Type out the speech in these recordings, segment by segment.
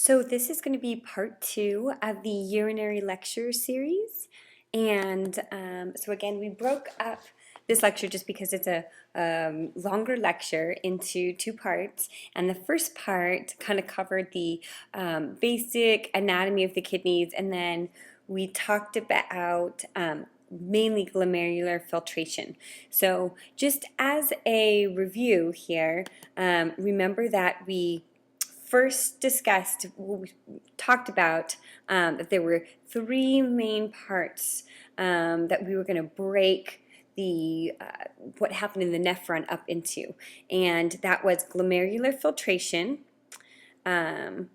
So this is going to be part 2 of the urinary lecture series. And so again, we broke up this lecture just because it's a longer lecture into 2 parts. And the first part kind of covered the basic anatomy of the kidneys, and then we talked about mainly glomerular filtration. So just as a review here, remember that we first discussed, we talked about that there were 3 main parts that we were going to break the what happened in the nephron up into, and that was glomerular filtration, and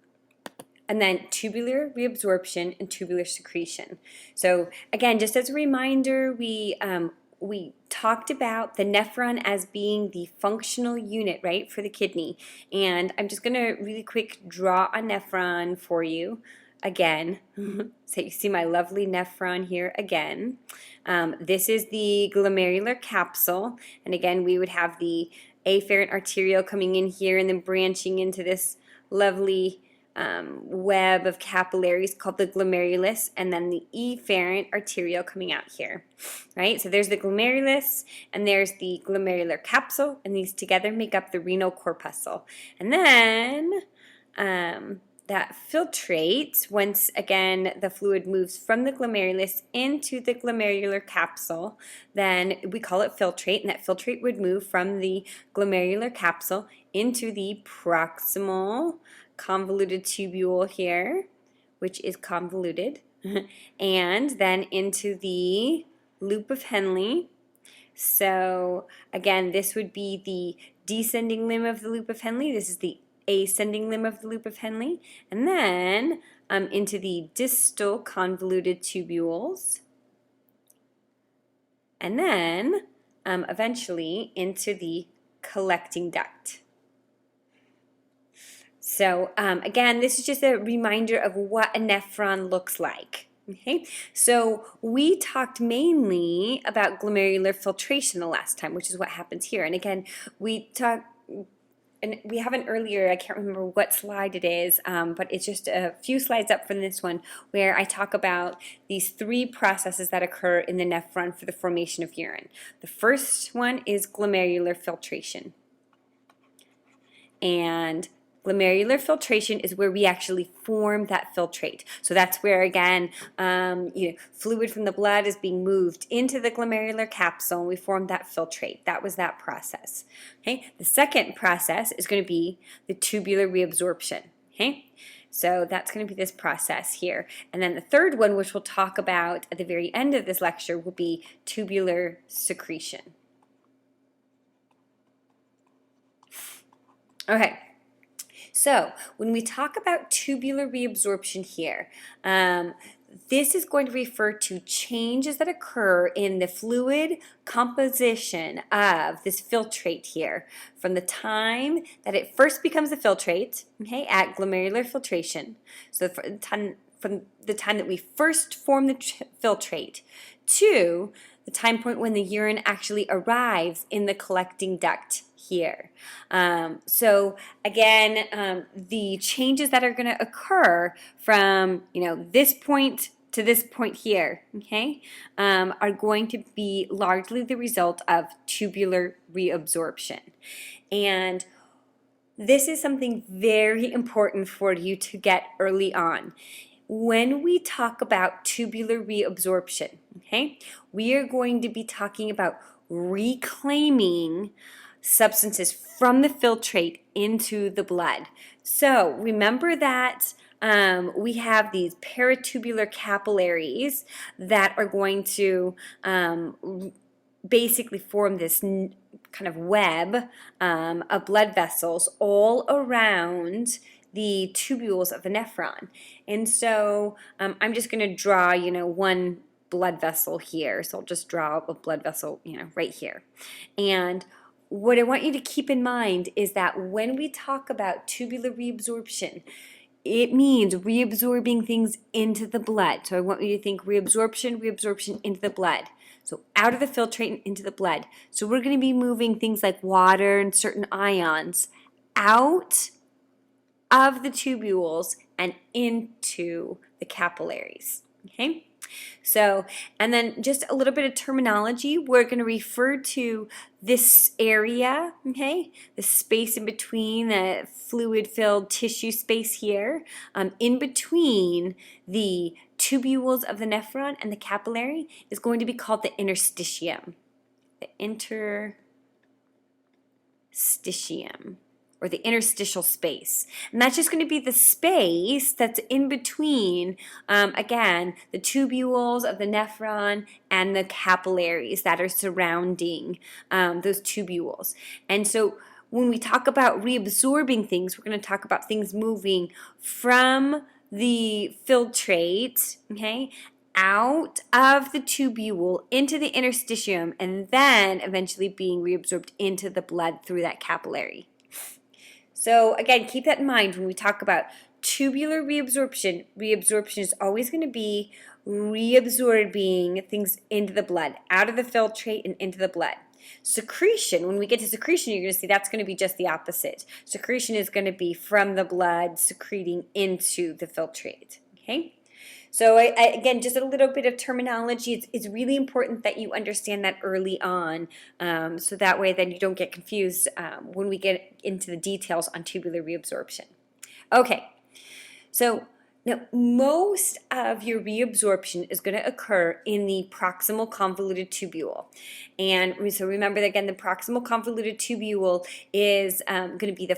then tubular reabsorption and tubular secretion. So again, just as a reminder, we talked about the nephron as being the functional unit, right, for the kidney. And I'm just going to really quick draw a nephron for you again. So you see my lovely nephron here again. This is the glomerular capsule. And again, we would have the afferent arteriole coming in here and then branching into this lovely web of capillaries called the glomerulus, and then the efferent arteriole coming out here, right? So there's the glomerulus, and there's the glomerular capsule, and these together make up the renal corpuscle. And then that filtrates, once again the fluid moves from the glomerulus into the glomerular capsule, then we call it filtrate, and that filtrate would move from the glomerular capsule into the proximal convoluted tubule here, which is convoluted, and then into the loop of Henle. So again, this would be the descending limb of the loop of Henle. This is the ascending limb of the loop of Henle, and then into the distal convoluted tubules, and then eventually into the collecting duct. So again, this is just a reminder of what a nephron looks like. Okay, so we talked mainly about glomerular filtration the last time, which is what happens here. And again, we talked, and we have an earlier, I can't remember what slide it is, but it's just a few slides up from this one, where I talk about these 3 processes that occur in the nephron for the formation of urine. The first one is glomerular filtration. And glomerular filtration is where we actually form that filtrate. So that's where, again, fluid from the blood is being moved into the glomerular capsule, and we form that filtrate. That was that process. Okay. The second process is going to be the tubular reabsorption. Okay. So that's going to be this process here. And then the third one, which we'll talk about at the very end of this lecture, will be tubular secretion. Okay. So when we talk about tubular reabsorption here, this is going to refer to changes that occur in the fluid composition of this filtrate here from the time that it first becomes a filtrate, okay, at glomerular filtration. So from the time that we first form the filtrate to the time point when the urine actually arrives in the collecting duct here. So again, the changes that are going to occur from this point to this point here, okay, are going to be largely the result of tubular reabsorption. And this is something very important for you to get early on. When we talk about tubular reabsorption, okay, we are going to be talking about reclaiming substances from the filtrate into the blood. So remember that we have these peritubular capillaries that are going to basically form this kind of web of blood vessels all around the tubules of the nephron. And so I'm just going to draw, one blood vessel here. So I'll just draw a blood vessel, right here. And what I want you to keep in mind is that when we talk about tubular reabsorption, it means reabsorbing things into the blood. So I want you to think reabsorption into the blood. So out of the filtrate and into the blood. So we're going to be moving things like water and certain ions out of the tubules and into the capillaries. Okay? So, and then just a little bit of terminology. We're going to refer to this area, okay, the space in between, the fluid-filled tissue space here, in between the tubules of the nephron and the capillary is going to be called the interstitium. The interstitium, or the interstitial space. And that's just going to be the space that's in between, again, the tubules of the nephron and the capillaries that are surrounding those tubules. And so when we talk about reabsorbing things, we're going to talk about things moving from the filtrate, okay, out of the tubule into the interstitium, and then eventually being reabsorbed into the blood through that capillary. So again, keep that in mind when we talk about tubular reabsorption. Reabsorption is always going to be reabsorbing things into the blood, out of the filtrate and into the blood. Secretion, when we get to secretion, you're going to see that's going to be just the opposite. Secretion is going to be from the blood secreting into the filtrate. Okay? So again, just a little bit of terminology. It's really important that you understand that early on, so that way then you don't get confused when we get into the details on tubular reabsorption. Okay, so now most of your reabsorption is going to occur in the proximal convoluted tubule. And so remember that, again, the proximal convoluted tubule is going to be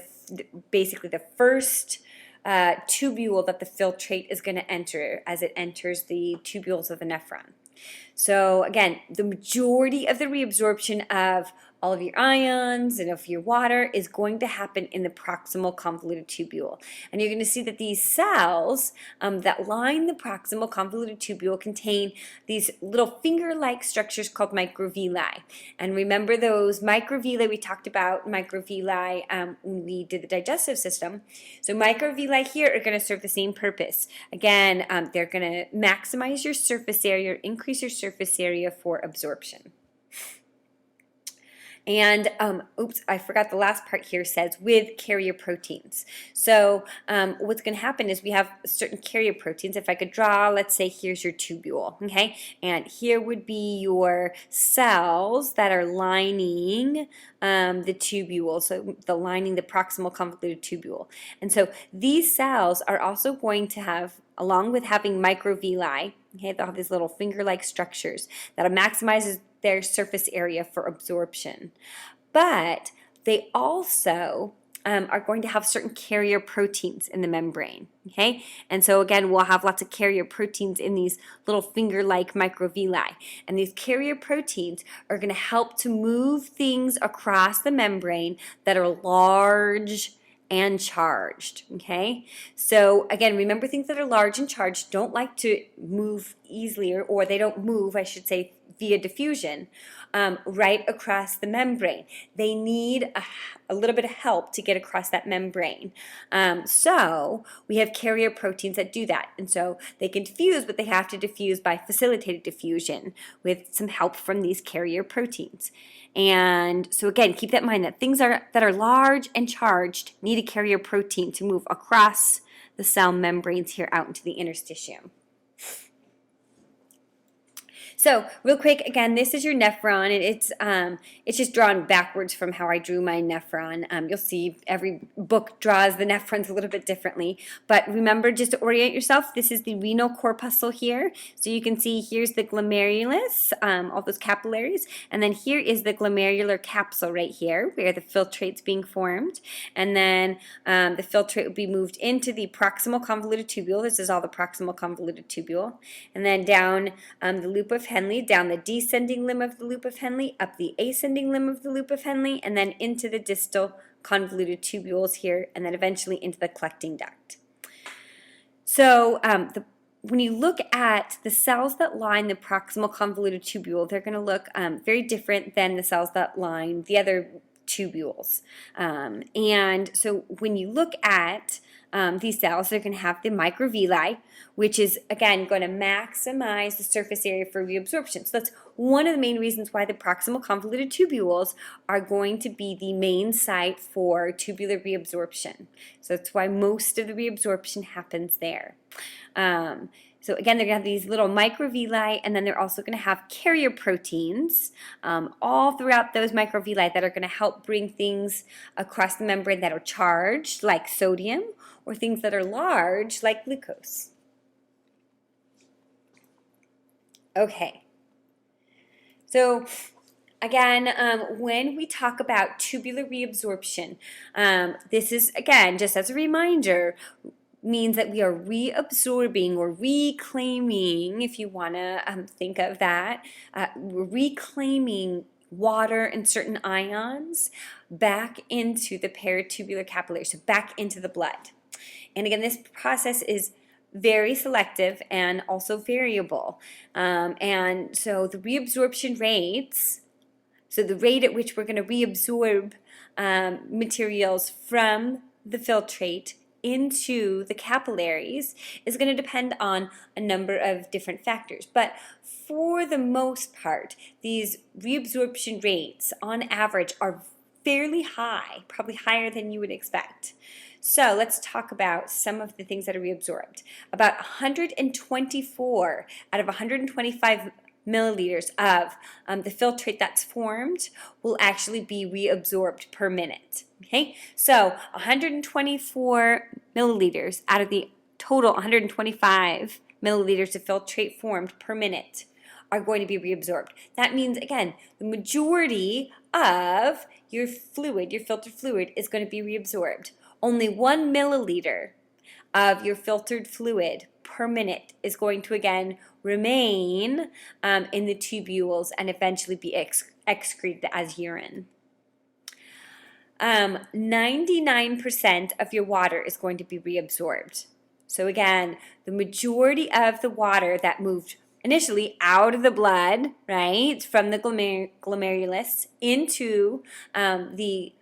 basically the first tubule that the filtrate is going to enter as it enters the tubules of the nephron. So again, the majority of the reabsorption of all of your ions and of your water is going to happen in the proximal convoluted tubule. And you're going to see that these cells that line the proximal convoluted tubule contain these little finger-like structures called microvilli. And remember those microvilli, we talked about microvilli when we did the digestive system. So microvilli here are going to serve the same purpose. Again, they're going to maximize your surface area, or increase your surface area for absorption. And, oops, I forgot the last part here says with carrier proteins. So what's going to happen is we have certain carrier proteins. If I could draw, let's say here's your tubule, okay? And here would be your cells that are lining the tubule, so lining the proximal convoluted tubule. And so these cells are also going to have, along with having microvilli, okay, they'll have these little finger-like structures that maximizes their surface area for absorption. But they also are going to have certain carrier proteins in the membrane, okay? And so again, we'll have lots of carrier proteins in these little finger-like microvilli. And these carrier proteins are going to help to move things across the membrane that are large and charged, okay? So again, remember, things that are large and charged don't like to move easily, or they don't move, I should say, via diffusion right across the membrane. They need a little bit of help to get across that membrane. So we have carrier proteins that do that. And so they can diffuse, but they have to diffuse by facilitated diffusion with some help from these carrier proteins. And so again, keep that in mind that things that are large and charged need a carrier protein to move across the cell membranes here out into the interstitium. So real quick, again, this is your nephron, and it's just drawn backwards from how I drew my nephron. You'll see every book draws the nephrons a little bit differently, but remember, just to orient yourself, this is the renal corpuscle here. So you can see here's the glomerulus, all those capillaries, and then here is the glomerular capsule right here where the filtrate's being formed, and then the filtrate will be moved into the proximal convoluted tubule. This is all the proximal convoluted tubule, and then down the loop of Henle, down the descending limb of the loop of Henle, up the ascending limb of the loop of Henle, and then into the distal convoluted tubules here, and then eventually into the collecting duct. So when you look at the cells that line the proximal convoluted tubule, they're going to look very different than the cells that line the other tubules. And so when you look at these cells, they're going to have the microvilli, which is, again, going to maximize the surface area for reabsorption. So that's one of the main reasons why the proximal convoluted tubules are going to be the main site for tubular reabsorption. So that's why most of the reabsorption happens there. So again, they're going to have these little microvilli, and then they're also going to have carrier proteins all throughout those microvilli that are going to help bring things across the membrane that are charged, like sodium, or things that are large, like glucose. Okay. So again, when we talk about tubular reabsorption, this is, again, just as a reminder, means that we are reabsorbing or reclaiming, if you want to think of that, we're reclaiming water and certain ions back into the peritubular capillary, so back into the blood. And again, this process is very selective and also variable. And so the reabsorption rates, so the rate at which we're going to reabsorb materials from the filtrate into the capillaries is going to depend on a number of different factors. But for the most part, these reabsorption rates on average are fairly high, probably higher than you would expect. So let's talk about some of the things that are reabsorbed. About 124 out of 125 milliliters of the filtrate that's formed will actually be reabsorbed per minute. Okay, so 124 milliliters out of the total 125 milliliters of filtrate formed per minute are going to be reabsorbed. That means, again, the majority of your fluid, your filtered fluid, is going to be reabsorbed. Only 1 milliliter of your filtered fluid per minute is going to, again, remain in the tubules and eventually be excreted as urine. 99% of your water is going to be reabsorbed. So again, the majority of the water that moved initially out of the blood, right, from the glomerulus into the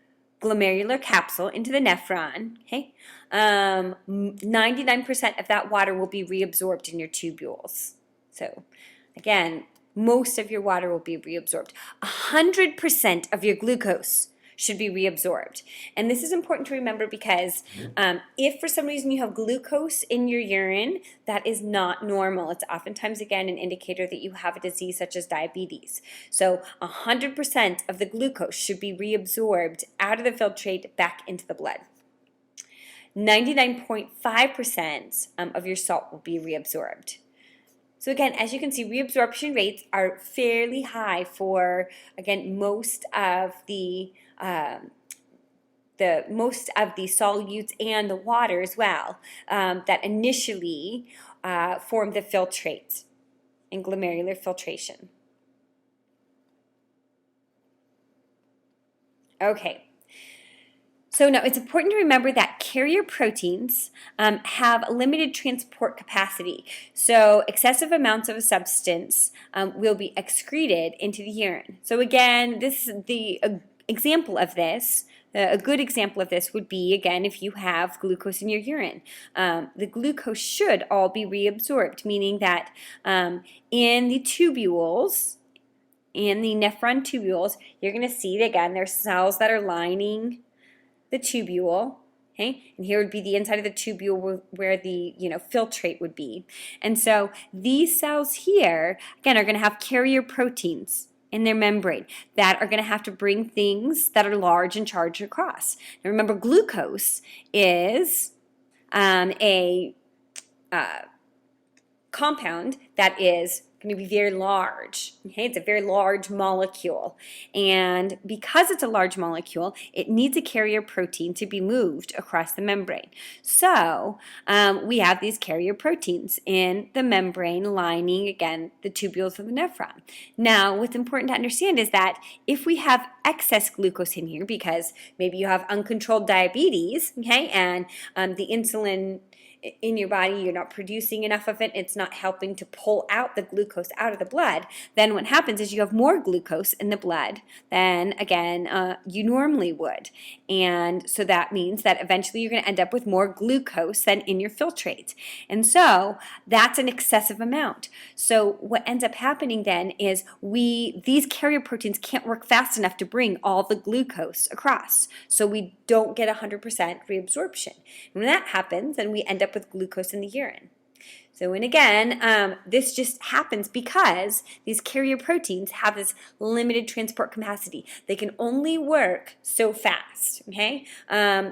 glomerular capsule, into the nephron, okay, 99% of that water will be reabsorbed in your tubules. So again, most of your water will be reabsorbed. 100% of your glucose should be reabsorbed. And this is important to remember because if for some reason you have glucose in your urine, that is not normal. It's oftentimes, again, an indicator that you have a disease such as diabetes. So 100% of the glucose should be reabsorbed out of the filtrate back into the blood. 99.5% of your salt will be reabsorbed. So again, as you can see, reabsorption rates are fairly high for, again, most of the solutes and the water as well that initially form the filtrate in glomerular filtration. Okay. So now it's important to remember that carrier proteins have limited transport capacity. So excessive amounts of a substance will be excreted into the urine. So again, this is the example of this. A good example of this would be, again, if you have glucose in your urine. The glucose should all be reabsorbed, meaning that in the tubules, in the nephron tubules, you're going to see, again, there's cells that are lining the tubule, okay? And here would be the inside of the tubule where the, filtrate would be. And so these cells here, again, are going to have carrier proteins in their membrane that are going to have to bring things that are large and charged across. Now remember, glucose is a compound that is going to be very large. Okay, it's a very large molecule, and because it's a large molecule, it needs a carrier protein to be moved across the membrane. So we have these carrier proteins in the membrane lining, again, the tubules of the nephron. Now, what's important to understand is that if we have excess glucose in here, because maybe you have uncontrolled diabetes, okay, and the insulin in your body, you're not producing enough of it, it's not helping to pull out the glucose out of the blood, then what happens is you have more glucose in the blood than, again, you normally would. And so that means that eventually you're going to end up with more glucose than in your filtrate. And so that's an excessive amount. So what ends up happening then is these carrier proteins can't work fast enough to bring all the glucose across. So we don't get 100% reabsorption. And when that happens, then we end up with glucose in the urine. So, and again, this just happens because these carrier proteins have this limited transport capacity. They can only work so fast, okay?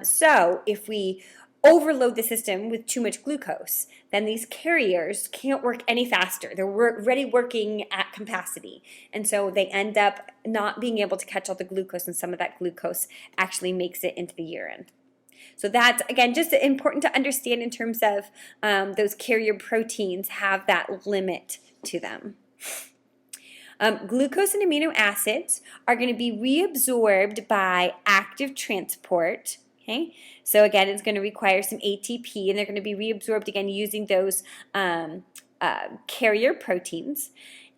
So if we overload the system with too much glucose, then these carriers can't work any faster. They're already working at capacity. And so they end up not being able to catch all the glucose, and some of that glucose actually makes it into the urine. So that's, again, just important to understand in terms of those carrier proteins have that limit to them. Glucose and amino acids are going to be reabsorbed by active transport. Okay, so again, it's going to require some ATP, and they're going to be reabsorbed again using those carrier proteins.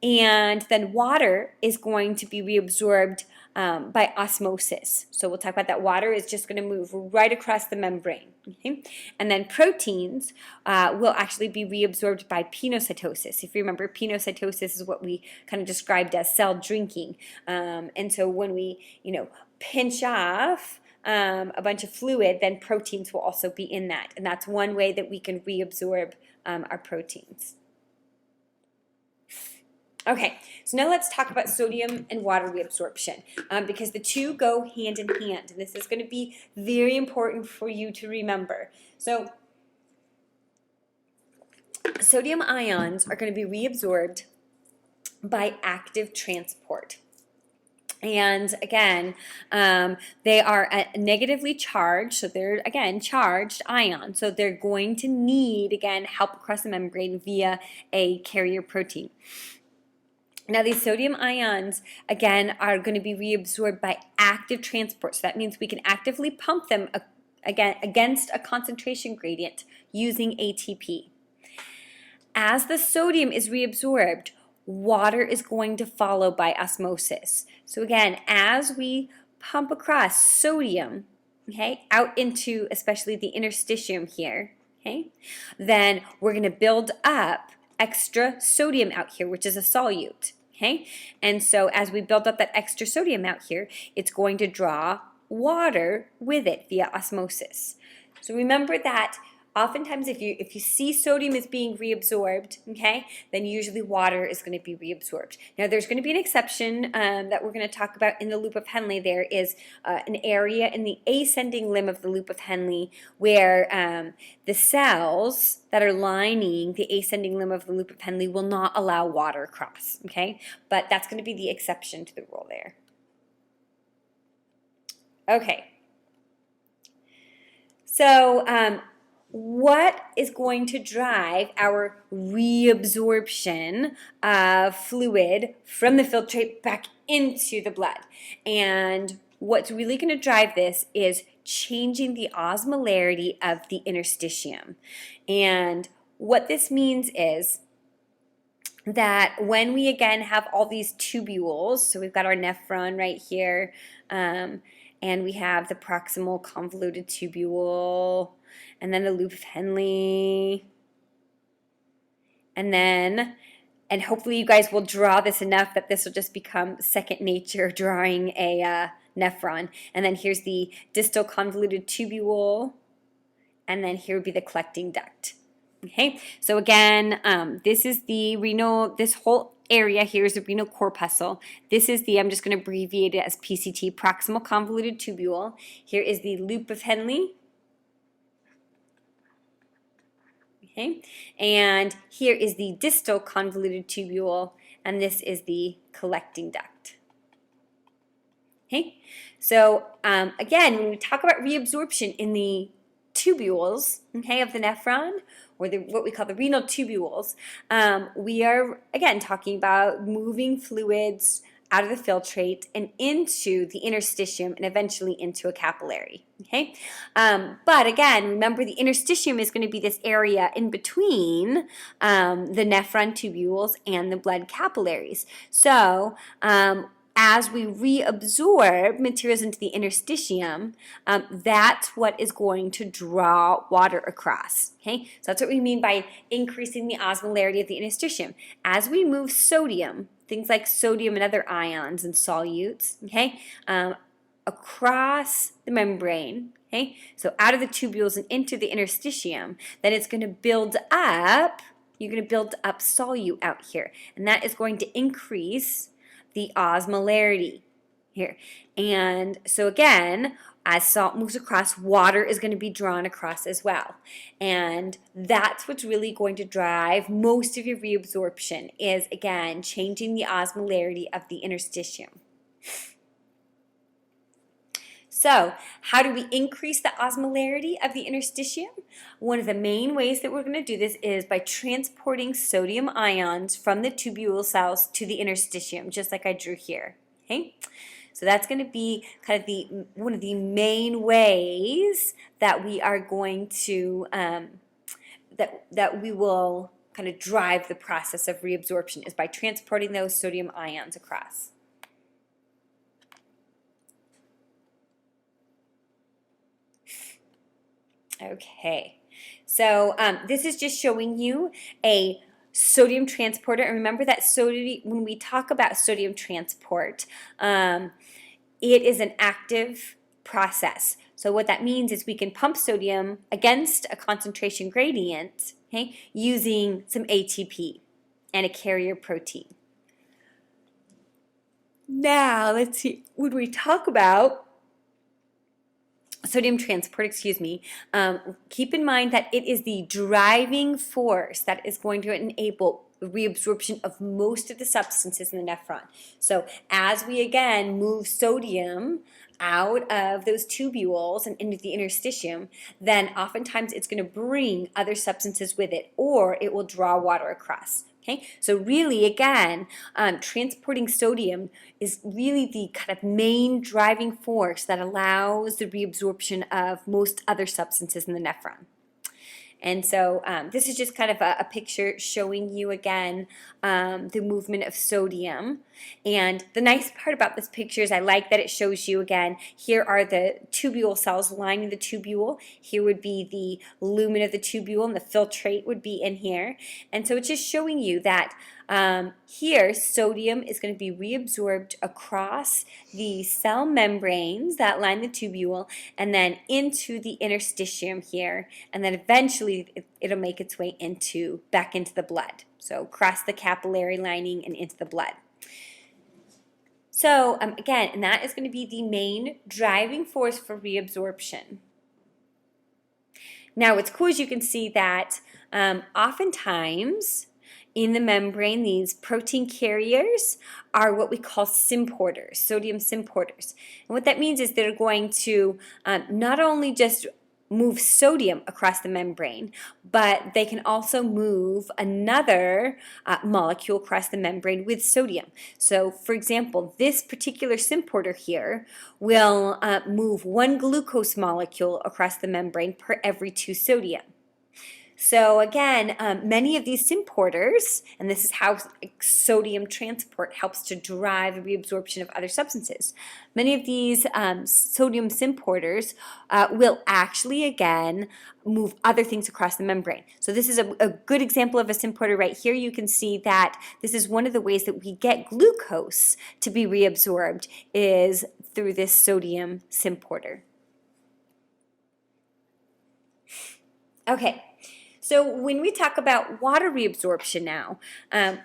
And then water is going to be reabsorbed by osmosis. So we'll talk about that. Water is just going to move right across the membrane. Okay? And then proteins will actually be reabsorbed by pinocytosis. If you remember, pinocytosis is what we kind of described as cell drinking. And so when we, pinch off a bunch of fluid, then proteins will also be in that. And that's one way that we can reabsorb our proteins. Okay, so now let's talk about sodium and water reabsorption because the two go hand in hand, and this is going to be very important for you to remember. So sodium ions are going to be reabsorbed by active transport. And again, they are negatively charged, so they're, again, charged ions. So they're going to need, again, help across the membrane via a carrier protein. Now, these sodium ions, again, are going to be reabsorbed by active transport. So that means we can actively pump them against a concentration gradient using ATP. As the sodium is reabsorbed, water is going to follow by osmosis. So again, as we pump across sodium, okay, out into especially the interstitium here, okay, then we're going to build up extra sodium out here, which is a solute. Okay, and so as we build up that extra sodium out here, it's going to draw water with it via osmosis. So remember that oftentimes if you see sodium is being reabsorbed, okay, then usually water is going to be reabsorbed. Now there's going to be an exception that we're going to talk about in the loop of Henle. There is an area in the ascending limb of the loop of Henle where the cells that are lining the ascending limb of the loop of Henle will not allow water across, okay? But that's going to be the exception to the rule there. Okay. So what is going to drive our reabsorption of fluid from the filtrate back into the blood? And what's really going to drive this is changing the osmolarity of the interstitium. And what this means is that when we again have all these tubules, so we've got our nephron right here, and we have the proximal convoluted tubule, and then the loop of Henle, and hopefully you guys will draw this enough that this will just become second nature, drawing a nephron. And then here's the distal convoluted tubule, and then here would be the collecting duct. Okay, so again, this is the renal, this whole area here is the renal corpuscle. This is the, I'm just going to abbreviate it as PCT, proximal convoluted tubule. Here is the loop of Henle. Okay, and here is the distal convoluted tubule, and this is the collecting duct. Okay, so again, when we talk about reabsorption in the tubules, okay, of the nephron, or what we call the renal tubules, we are again talking about moving fluids out of the filtrate and into the interstitium and eventually into a capillary. Okay, but again, remember the interstitium is going to be this area in between the nephron tubules and the blood capillaries. So as we reabsorb materials into the interstitium, that's what is going to draw water across. Okay, so that's what we mean by increasing the osmolarity of the interstitium. As we move sodium, things like sodium and other ions and solutes, okay, across the membrane, okay, so out of the tubules and into the interstitium, then it's going to build up, you're going to build up solute out here, and that is going to increase the osmolarity here. And so again, as salt moves across, water is going to be drawn across as well. And that's what's really going to drive most of your reabsorption is, again, changing the osmolarity of the interstitium. So how do we increase the osmolarity of the interstitium? One of the main ways that we're going to do this is by transporting sodium ions from the tubule cells to the interstitium, just like I drew here. Okay? So that's going to be kind of one of the main ways that we are going to, that we will kind of drive the process of reabsorption is by transporting those sodium ions across. Okay, so this is just showing you a sodium transporter, and remember that sodium, when we talk about sodium transport, it is an active process. So what that means is we can pump sodium against a concentration gradient, okay, using some ATP and a carrier protein. Now, let's see, when we talk about sodium transport, keep in mind that it is the driving force that is going to enable the reabsorption of most of the substances in the nephron. So as we again move sodium out of those tubules and into the interstitium, then oftentimes it's going to bring other substances with it, or it will draw water across. Okay, so really, again, transporting sodium is really the kind of main driving force that allows the reabsorption of most other substances in the nephron. And so this is just kind of a picture showing you again the movement of sodium. And the nice part about this picture is I like that it shows you again, here are the tubule cells lining the tubule. Here would be the lumen of the tubule and the filtrate would be in here. And so it's just showing you that here sodium is going to be reabsorbed across the cell membranes that line the tubule and then into the interstitium here, and then eventually it'll make its way back into the blood. So across the capillary lining and into the blood. So again, and that is going to be the main driving force for reabsorption. Now what's cool is you can see that oftentimes in the membrane, these protein carriers are what we call symporters, sodium symporters. And what that means is they're going to not only just move sodium across the membrane, but they can also move another molecule across the membrane with sodium. So for example, this particular symporter here will move one glucose molecule across the membrane per every 2 sodium. So again, many of these symporters, and this is how sodium transport helps to drive the reabsorption of other substances. Many of these sodium symporters will actually, again, move other things across the membrane. So this is a good example of a symporter right here. You can see that this is one of the ways that we get glucose to be reabsorbed is through this sodium symporter. Okay. So when we talk about water reabsorption now,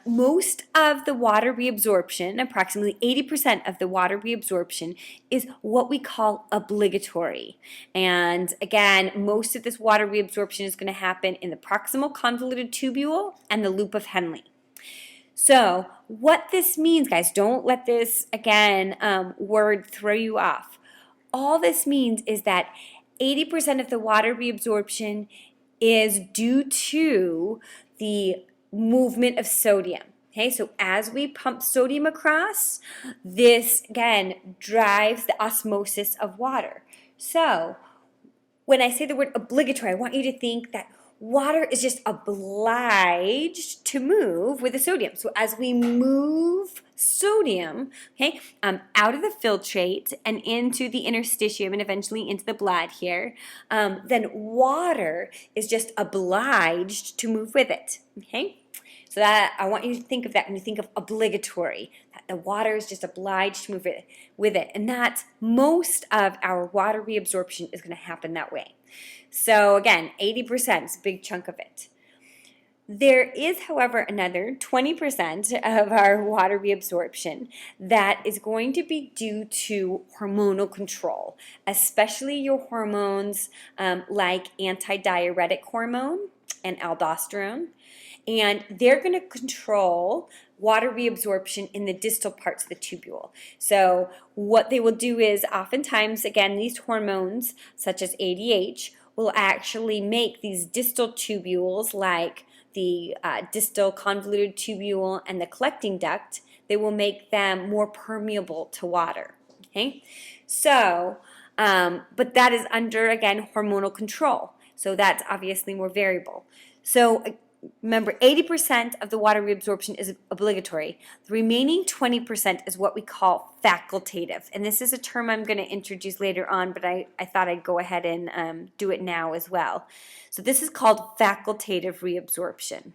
most of the water reabsorption, approximately 80% of the water reabsorption, is what we call obligatory. And again, most of this water reabsorption is going to happen in the proximal convoluted tubule and the loop of Henle. So what this means, guys, don't let this, again, word throw you off. All this means is that 80% of the water reabsorption is due to the movement of sodium. Okay, so as we pump sodium across, this again drives the osmosis of water. So when I say the word obligatory, I want you to think that water is just obliged to move with the sodium. So as we move sodium, okay, out of the filtrate and into the interstitium and eventually into the blood here, then water is just obliged to move with it, okay? So that I want you to think of that when you think of obligatory, that the water is just obliged to move with it. And that most of our water reabsorption is going to happen that way. So again, 80% is a big chunk of it. There is, however, another 20% of our water reabsorption that is going to be due to hormonal control, especially your hormones like antidiuretic hormone and aldosterone. And they're going to control water reabsorption in the distal parts of the tubule. So what they will do is oftentimes, again, these hormones, such as ADH, will actually make these distal tubules like the distal convoluted tubule and the collecting duct, they will make them more permeable to water. Okay? So, but that is under, again, hormonal control. So that's obviously more variable. So remember, 80% of the water reabsorption is obligatory. The remaining 20% is what we call facultative. And this is a term I'm going to introduce later on, but I thought I'd go ahead and do it now as well. So this is called facultative reabsorption.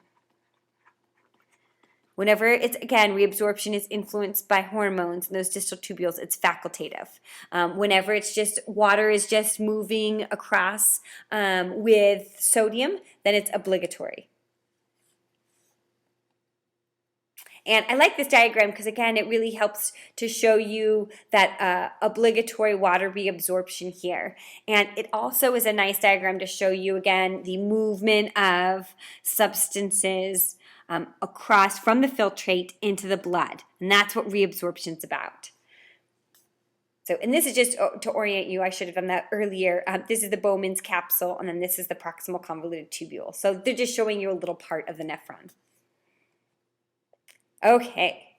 Whenever it's, again, reabsorption is influenced by hormones in those distal tubules, it's facultative. Whenever it's just water is just moving across with sodium, then it's obligatory. And I like this diagram because, again, it really helps to show you that obligatory water reabsorption here. And it also is a nice diagram to show you, again, the movement of substances across from the filtrate into the blood. And that's what reabsorption is about. So, and this is just to orient you, I should have done that earlier. This is the Bowman's capsule, and then this is the proximal convoluted tubule. So they're just showing you a little part of the nephron. Okay.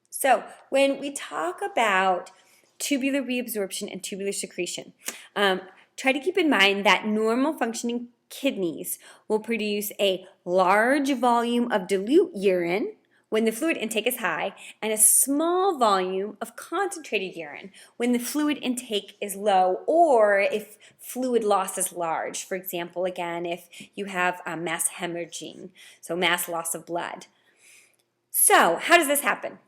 So when we talk about tubular reabsorption and tubular secretion, try to keep in mind that normal functioning kidneys will produce a large volume of dilute urine when the fluid intake is high, and a small volume of concentrated urine when the fluid intake is low, or if fluid loss is large. For example, again, if you have mass hemorrhaging, so mass loss of blood. So how does this happen?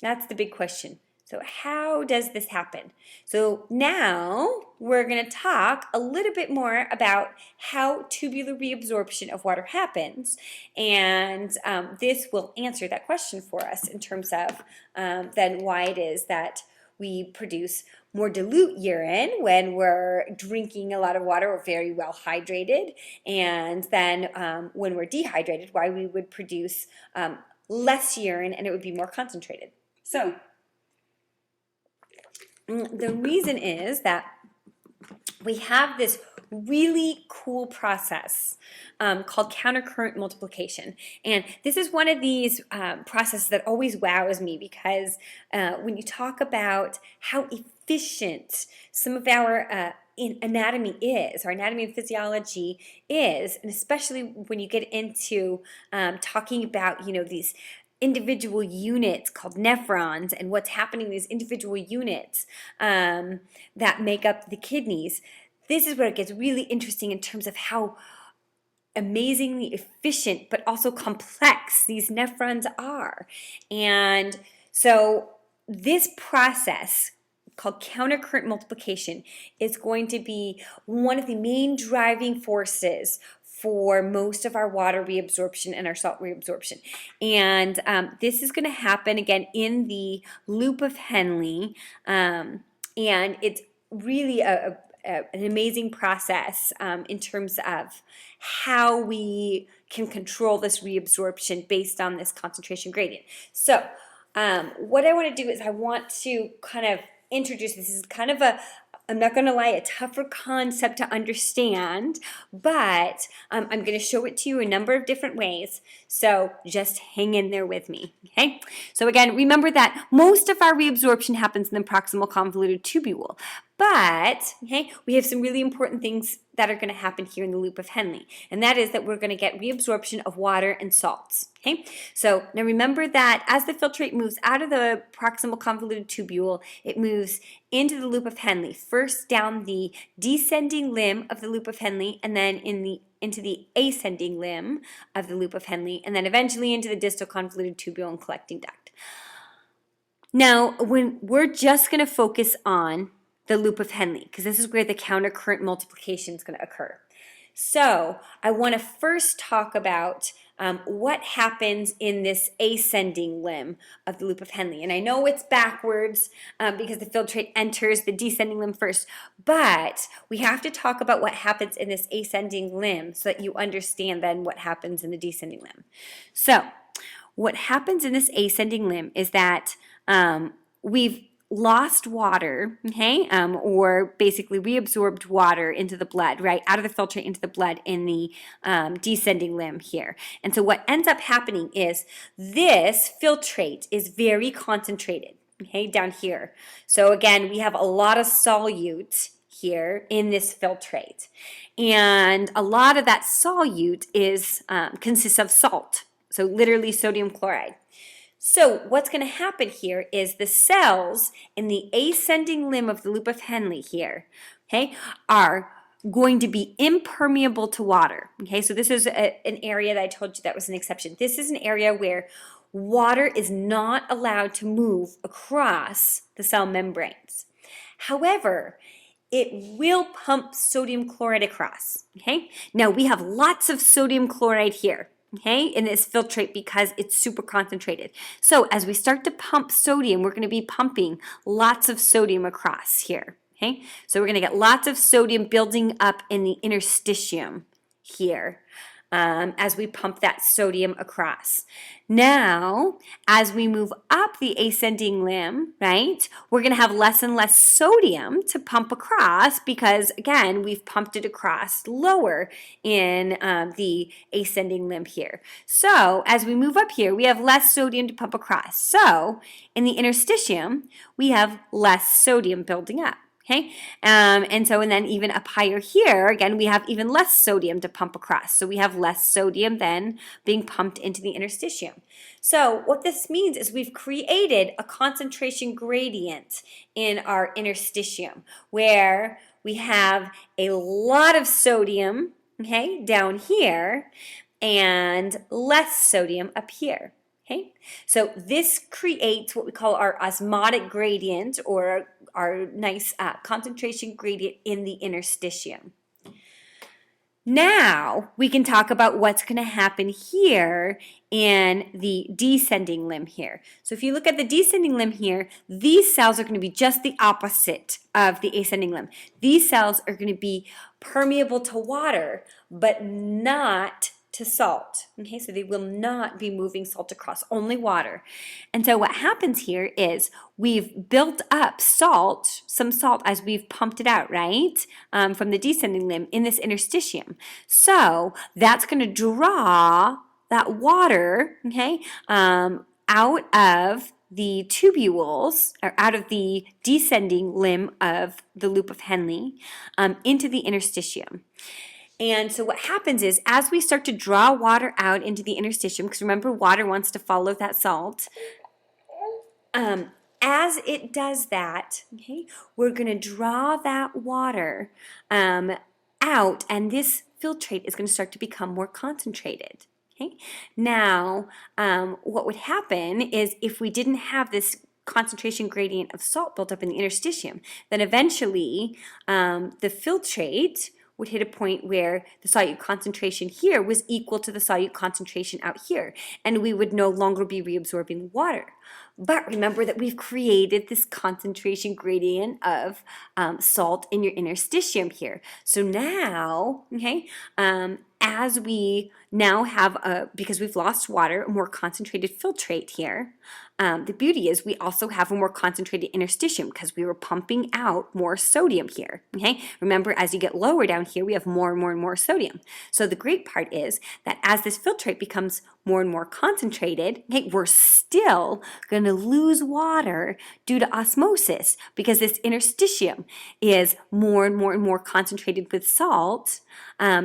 That's the big question. So how does this happen? So now we're going to talk a little bit more about how tubular reabsorption of water happens, and this will answer that question for us in terms of then why it is that we produce more dilute urine when we're drinking a lot of water or very well hydrated, and then when we're dehydrated, why we would produce less urine and it would be more concentrated. So the reason is that we have this really cool process called countercurrent multiplication. And this is one of these processes that always wows me, because when you talk about how efficient some of our anatomy is, our anatomy and physiology is, and especially when you get into talking about, these individual units called nephrons and what's happening in these individual units that make up the kidneys. This is where it gets really interesting in terms of how amazingly efficient but also complex these nephrons are. And so this process called countercurrent multiplication is going to be one of the main driving forces for most of our water reabsorption and our salt reabsorption. And this is going to happen, again, in the loop of Henle, and it's really an amazing process in terms of how we can control this reabsorption based on this concentration gradient. So what I want to do is I want to kind of introduce, this is kind of a I'm not going to lie, a tougher concept to understand, but I'm going to show it to you a number of different ways. So just hang in there with me, okay? So again, remember that most of our reabsorption happens in the proximal convoluted tubule, but okay, we have some really important things that are going to happen here in the loop of Henle, and that is that we're going to get reabsorption of water and salts. Okay, so now remember that as the filtrate moves out of the proximal convoluted tubule, it moves into the loop of Henle, first down the descending limb of the loop of Henle, and then into the ascending limb of the loop of Henle, and then eventually into the distal convoluted tubule and collecting duct. Now, when we're just going to focus on the loop of Henle, because this is where the countercurrent multiplication is going to occur. So I want to first talk about what happens in this ascending limb of the loop of Henle. And I know it's backwards because the filtrate enters the descending limb first, but we have to talk about what happens in this ascending limb so that you understand then what happens in the descending limb. So what happens in this ascending limb is that we've lost water, okay, or basically reabsorbed water into the blood, right, out of the filtrate into the blood in the descending limb here. And so what ends up happening is this filtrate is very concentrated, okay, down here. So again, we have a lot of solute here in this filtrate. And a lot of that solute consists of salt, so literally sodium chloride. So what's going to happen here is the cells in the ascending limb of the loop of Henle here, okay, are going to be impermeable to water. Okay, so this is an area that I told you that was an exception. This is an area where water is not allowed to move across the cell membranes. However, it will pump sodium chloride across. Okay, now we have lots of sodium chloride here, okay, in this filtrate because it's super concentrated. So as we start to pump sodium, we're going to be pumping lots of sodium across here. Okay, so we're going to get lots of sodium building up in the interstitium here as we pump that sodium across. Now, as we move up the ascending limb, right, we're going to have less and less sodium to pump across because, again, we've pumped it across lower in the ascending limb here. So, as we move up here, we have less sodium to pump across. So, in the interstitium, we have less sodium building up. Okay, and then even up higher here, again, we have even less sodium to pump across. So we have less sodium then being pumped into the interstitium. So what this means is we've created a concentration gradient in our interstitium where we have a lot of sodium, okay, down here and less sodium up here. Okay, so this creates what we call our osmotic gradient or our nice concentration gradient in the interstitium. Now we can talk about what's going to happen here in the descending limb here. So if you look at the descending limb here, these cells are going to be just the opposite of the ascending limb. These cells are going to be permeable to water, but not to salt. Okay, so they will not be moving salt across, only water. And so what happens here is we've built up salt, some salt as we've pumped it out, right, from the descending limb in this interstitium. So that's going to draw that water, okay, out of the tubules, or out of the descending limb of the loop of Henle into the interstitium. And so what happens is as we start to draw water out into the interstitium, because remember water wants to follow that salt, as it does that, okay, we're going to draw that water out, and this filtrate is going to start to become more concentrated. Okay, now what would happen is if we didn't have this concentration gradient of salt built up in the interstitium, then eventually the filtrate would hit a point where the solute concentration here was equal to the solute concentration out here, and we would no longer be reabsorbing water. But remember that we've created this concentration gradient of salt in your interstitium here. So now, okay, as we now have, because we've lost water, a more concentrated filtrate here, the beauty is we also have a more concentrated interstitium because we were pumping out more sodium here, okay? Remember, as you get lower down here, we have more and more and more sodium. So the great part is that as this filtrate becomes more and more concentrated, okay, we're still going to lose water due to osmosis because this interstitium is more and more and more concentrated with salt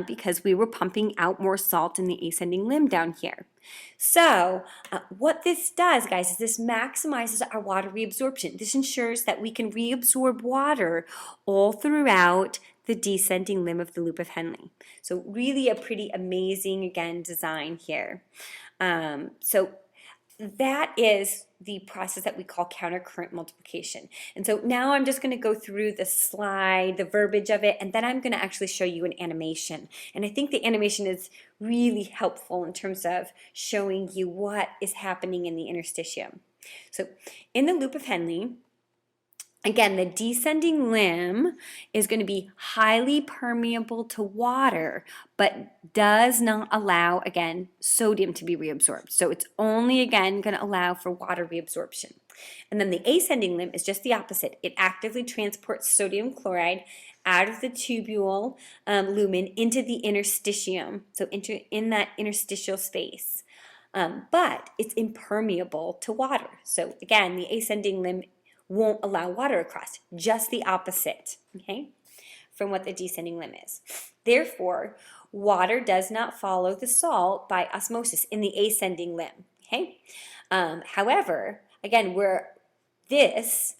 because we were pumping out more salt in the ascending limb down here. So what this does, guys, is this maximizes our water reabsorption. This ensures that we can reabsorb water all throughout the descending limb of the loop of Henle. So really a pretty amazing, again, design here. So that is the process that we call countercurrent multiplication. And so now I'm just going to go through the slide, the verbiage of it, and then I'm going to actually show you an animation. And I think the animation is really helpful in terms of showing you what is happening in the interstitium. So in the loop of Henle, again, the descending limb is going to be highly permeable to water, but does not allow, again, sodium to be reabsorbed. So it's only, again, going to allow for water reabsorption. And then the ascending limb is just the opposite. It actively transports sodium chloride out of the tubule lumen into the interstitium, so in that interstitial space. But it's impermeable to water. So again, the ascending limb won't allow water across, just the opposite, okay, from what the descending limb is. Therefore, water does not follow the salt by osmosis in the ascending limb, okay? However, again, this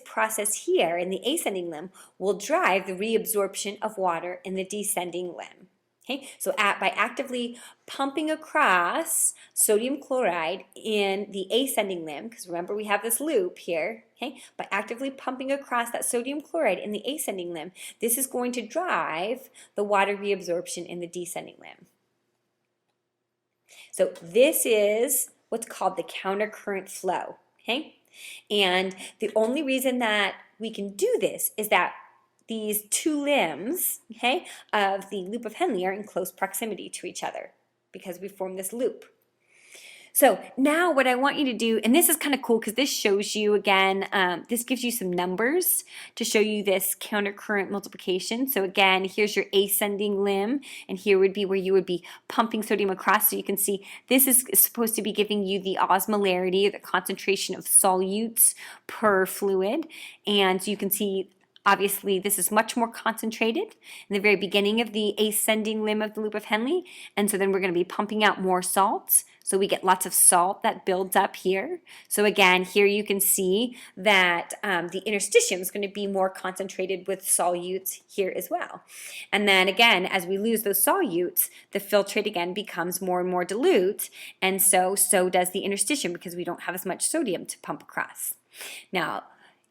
process here in the ascending limb will drive the reabsorption of water in the descending limb. Okay, so by actively pumping across sodium chloride in the ascending limb, because remember we have this loop here, okay, by actively pumping across that sodium chloride in the ascending limb, this is going to drive the water reabsorption in the descending limb. So this is what's called the countercurrent flow, okay? And the only reason that we can do this is that these two limbs, okay, of the loop of Henle are in close proximity to each other because we form this loop. So now what I want you to do, and this is kind of cool because this shows you, again, this gives you some numbers to show you this countercurrent multiplication. So again, here's your ascending limb, and here would be where you would be pumping sodium across. So you can see this is supposed to be giving you the osmolarity, or the concentration of solutes per fluid. And you can see obviously, this is much more concentrated in the very beginning of the ascending limb of the loop of Henle, and so then we're going to be pumping out more salts, so we get lots of salt that builds up here. So again, here you can see that the interstitium is going to be more concentrated with solutes here as well. And then again, as we lose those solutes, the filtrate again becomes more and more dilute, and so does the interstitium because we don't have as much sodium to pump across. Now,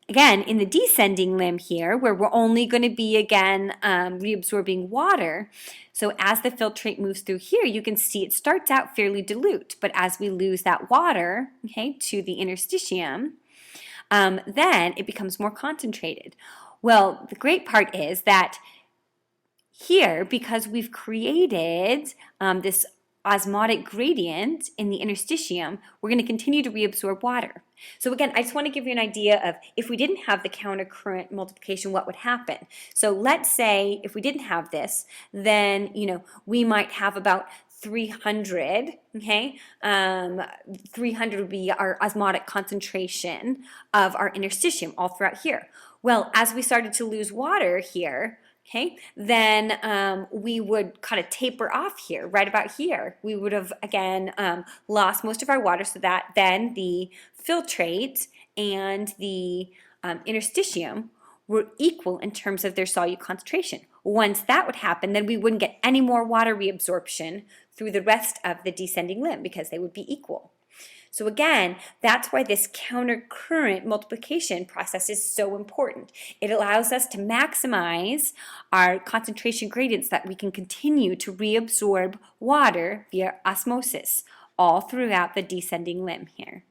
again, in the descending limb here, where we're only going to be, again, reabsorbing water, so as the filtrate moves through here, you can see it starts out fairly dilute, but as we lose that water, okay, to the interstitium, then it becomes more concentrated. Well, the great part is that here, because we've created this osmotic gradient in the interstitium, we're going to continue to reabsorb water. So again, I just want to give you an idea of if we didn't have the countercurrent multiplication, what would happen. So let's say if we didn't have this, then we might have about 300, okay? 300 would be our osmotic concentration of our interstitium all throughout here. Well, as we started to lose water here, okay, then we would kind of taper off here, right about here. We would have, again, lost most of our water, so that then the filtrate and the interstitium were equal in terms of their solute concentration. Once that would happen, then we wouldn't get any more water reabsorption through the rest of the descending limb because they would be equal. So again, that's why this countercurrent multiplication process is so important. It allows us to maximize our concentration gradients so that we can continue to reabsorb water via osmosis all throughout the descending limb here.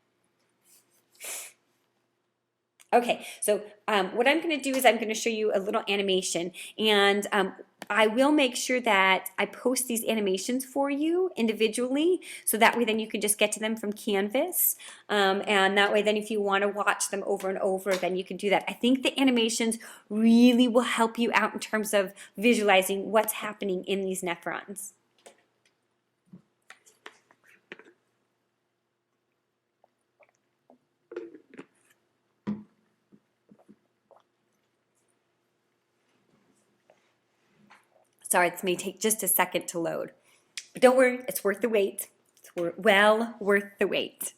Okay, so what I'm going to do is I'm going to show you a little animation, and I will make sure that I post these animations for you individually, so that way then you can just get to them from Canvas, and that way then if you want to watch them over and over, then you can do that. I think the animations really will help you out in terms of visualizing what's happening in these nephrons. Sorry, this may take just a second to load. But don't worry, it's worth the wait. It's well worth the wait.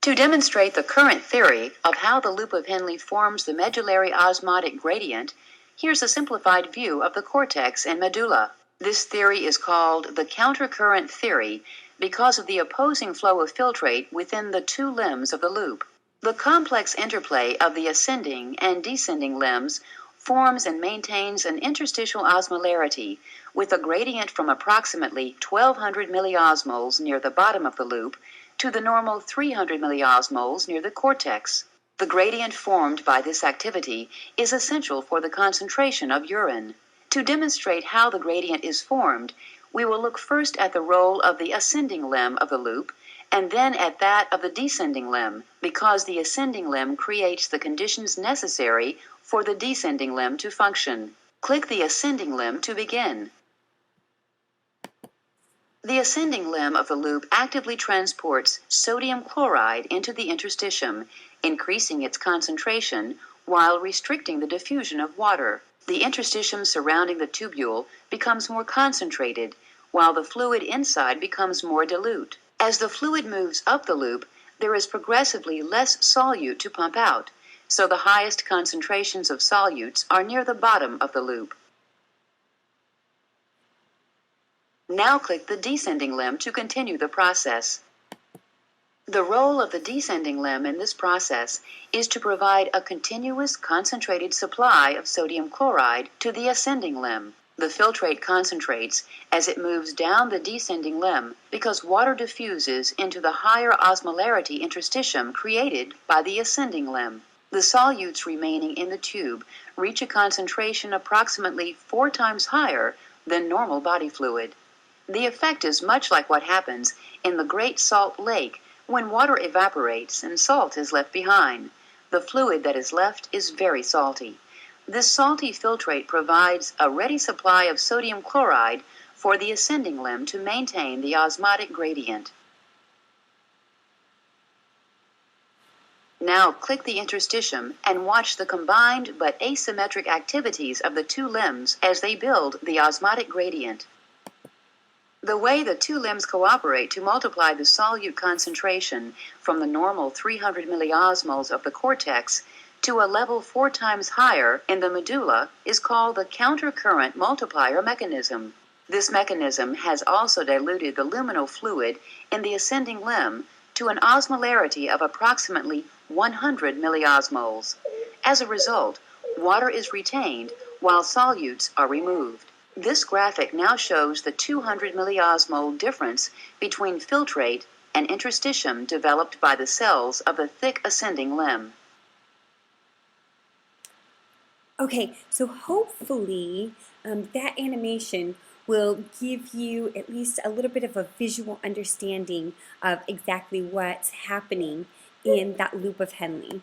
To demonstrate the current theory of how the loop of Henle forms the medullary osmotic gradient, here's a simplified view of the cortex and medulla. This theory is called the countercurrent theory because of the opposing flow of filtrate within the two limbs of the loop. The complex interplay of the ascending and descending limbs forms and maintains an interstitial osmolarity with a gradient from approximately 1200 milliosmoles near the bottom of the loop to the normal 300 milliosmoles near the cortex. The gradient formed by this activity is essential for the concentration of urine. To demonstrate how the gradient is formed, we will look first at the role of the ascending limb of the loop and then at that of the descending limb, because the ascending limb creates the conditions necessary for the descending limb to function. Click the ascending limb to begin. The ascending limb of the loop actively transports sodium chloride into the interstitium, increasing its concentration while restricting the diffusion of water. The interstitium surrounding the tubule becomes more concentrated, while the fluid inside becomes more dilute. As the fluid moves up the loop, there is progressively less solute to pump out, so the highest concentrations of solutes are near the bottom of the loop. Now click the descending limb to continue the process. The role of the descending limb in this process is to provide a continuous concentrated supply of sodium chloride to the ascending limb. The filtrate concentrates as it moves down the descending limb because water diffuses into the higher osmolarity interstitium created by the ascending limb. The solutes remaining in the tube reach a concentration approximately 4 times higher than normal body fluid. The effect is much like what happens in the Great Salt Lake when water evaporates and salt is left behind. The fluid that is left is very salty. This salty filtrate provides a ready supply of sodium chloride for the ascending limb to maintain the osmotic gradient. Now click the interstitium and watch the combined but asymmetric activities of the two limbs as they build the osmotic gradient. The way the two limbs cooperate to multiply the solute concentration from the normal 300 milliosmoles of the cortex to a level 4 times higher in the medulla is called the countercurrent multiplier mechanism. This mechanism has also diluted the luminal fluid in the ascending limb to an osmolarity of approximately 100 milliosmoles. As a result, water is retained while solutes are removed. This graphic now shows the 200 milliosmole difference between filtrate and interstitium developed by the cells of the thick ascending limb. Okay, so hopefully that animation will give you at least a little bit of a visual understanding of exactly what's happening in that loop of Henle.